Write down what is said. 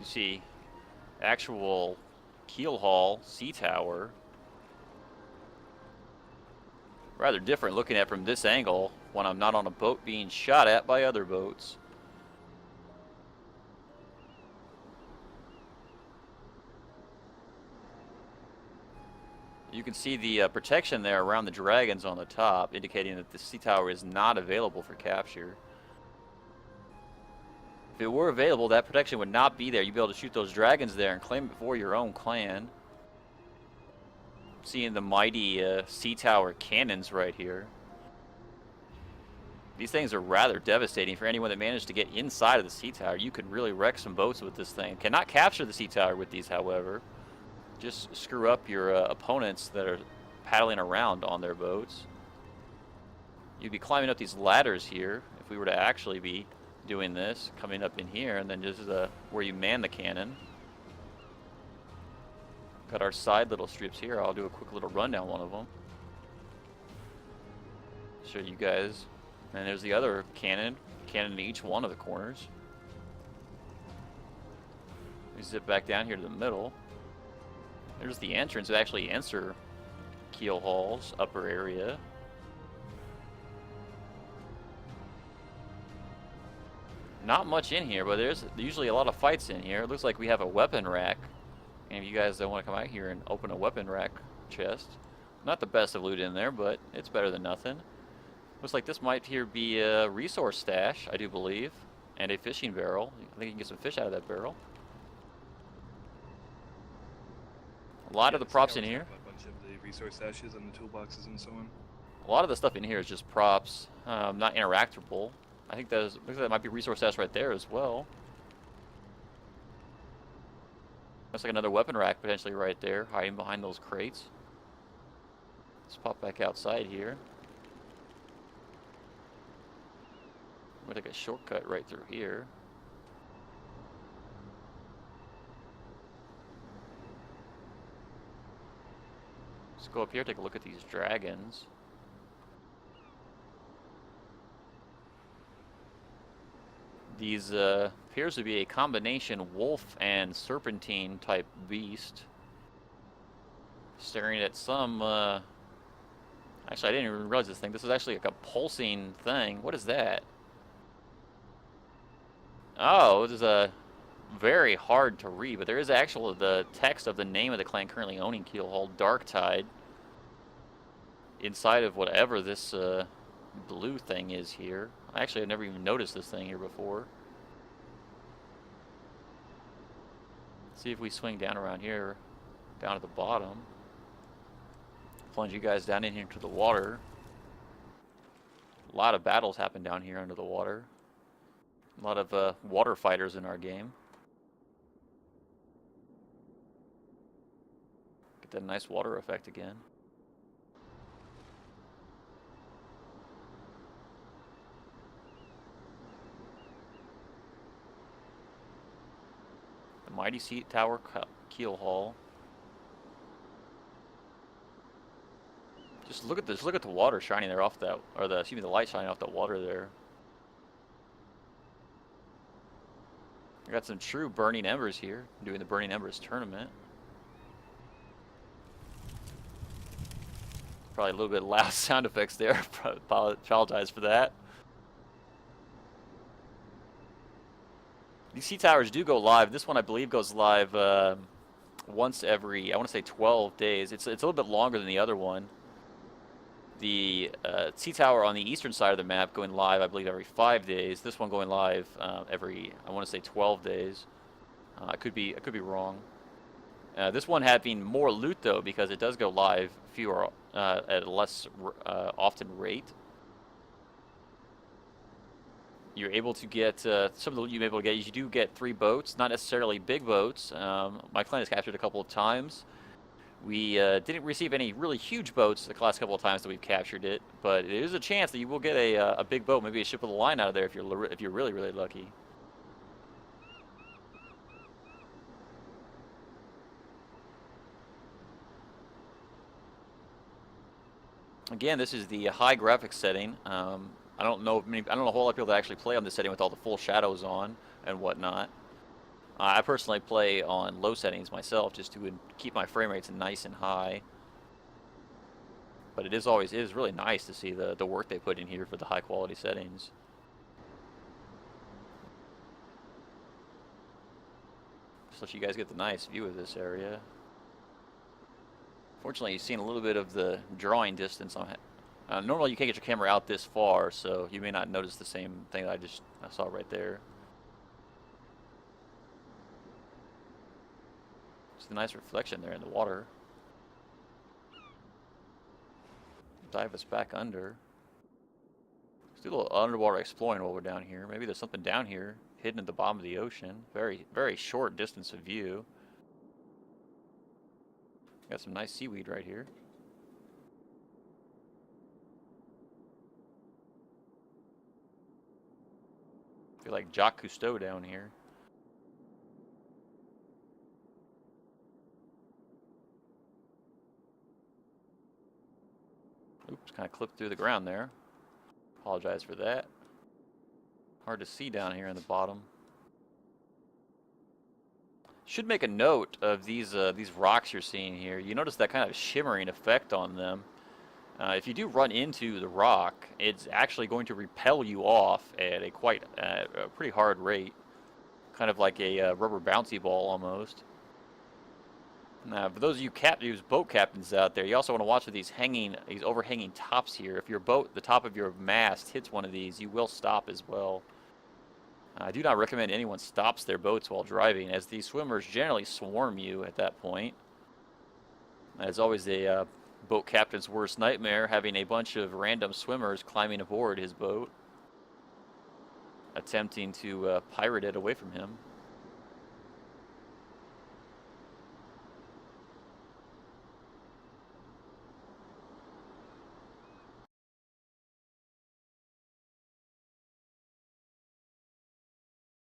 You see actual Keelhaul, Sea Tower. Rather different looking at from this angle when I'm not on a boat being shot at by other boats. You can see the protection there around the dragons on the top, indicating that the Sea Tower is not available for capture. If it were available, that protection would not be there. You'd be able to shoot those dragons there and claim it for your own clan. Seeing the mighty Sea Tower cannons right here. These things are rather devastating for anyone that managed to get inside of the Sea Tower. You could really wreck some boats with this thing. Cannot capture the Sea Tower with these, however. Just screw up your opponents that are paddling around on their boats. You'd be climbing up these ladders here if we were to actually be doing this, coming up in here, and then just where you man the cannon. Got our side little strips here. I'll do a quick little run down one of them. Show you guys. And there's the other cannon in each one of the corners. We zip back down here to the middle. There's the entrance. It actually enter Keelhaul's upper area. Not much in here, but there's usually a lot of fights in here. It looks like we have a weapon rack. And if you guys don't want to come out here and open a weapon rack chest, not the best of loot in there, but it's better than nothing. Looks like this might here be a resource stash, I do believe, and a fishing barrel. I think you can get some fish out of that barrel. A lot of the props in here. A bunch of the resource stashes and the toolboxes and so on. A lot of the stuff in here is just props, not interactable. I think looks like that might be resource stash right there as well. Looks like another weapon rack potentially right there, hiding behind those crates. Let's pop back outside here. We'll take a shortcut right through here. Let's go up here, take a look at these dragons. These appears to be a combination wolf and serpentine type beast. Staring at some, actually I didn't even realize this thing. This is actually like a pulsing thing. What is that? Oh, this is very hard to read, but there is actually the text of the name of the clan currently owning Keelhaul, Darktide, inside of whatever this blue thing is here. Actually, I've never even noticed this thing here before. Let's see if we swing down around here, down at the bottom. Plunge you guys down in here into the water. A lot of battles happen down here under the water. A lot of water fighters in our game. Get that nice water effect again. The mighty Sea Tower Keelhaul. Just look at this. Look at the water shining there off that, or the light shining off that water there. I got some true Burning Embers here, doing the Burning Embers Tournament. Probably a little bit loud sound effects there. Apologize for that. These sea towers do go live. This one, I believe, goes live once every, I want to say 12 days. It's a little bit longer than the other one. The sea tower on the eastern side of the map going live, I believe, every 5 days. This one going live every, I want to say 12 days. I could be wrong. This one having more loot though, because it does go live fewer at a less often rate. You're able to get some of the loot you're able to get. You do get 3 boats, not necessarily big boats. My clan has captured a couple of times. We didn't receive any really huge boats the last couple of times that we've captured it, but there is a chance that you will get a big boat, maybe a ship of the line out of there if you're really lucky. Again, this is the high graphics setting. I don't know a whole lot of people that actually play on this setting with all the full shadows on and whatnot. I personally play on low settings myself just to keep my frame rates nice and high. But it is really nice to see the work they put in here for the high quality settings. Just let you guys get the nice view of this area. Fortunately, you've seen a little bit of the drawing distance on it. Normally you can't get your camera out this far, so you may not notice the same thing that I saw right there. Just a nice reflection there in the water. Dive us back under. Let's do a little underwater exploring while we're down here. Maybe there's something down here hidden at the bottom of the ocean. Very, very short distance of view. Got some nice seaweed right here. Feel like Jacques Cousteau down here. Oops, kind of clipped through the ground there. Apologize for that. Hard to see down here in the bottom. Should make a note of these rocks you're seeing here. You notice that kind of shimmering effect on them. If you do run into the rock, it's actually going to repel you off at a pretty hard rate, kind of like a rubber bouncy ball almost. Now, for those of you boat captains out there, you also want to watch for these overhanging tops here. If your boat, the top of your mast hits one of these, you will stop as well. I do not recommend anyone stops their boats while driving, as these swimmers generally swarm you at that point. As always, a boat captain's worst nightmare, having a bunch of random swimmers climbing aboard his boat, attempting to pirate it away from him.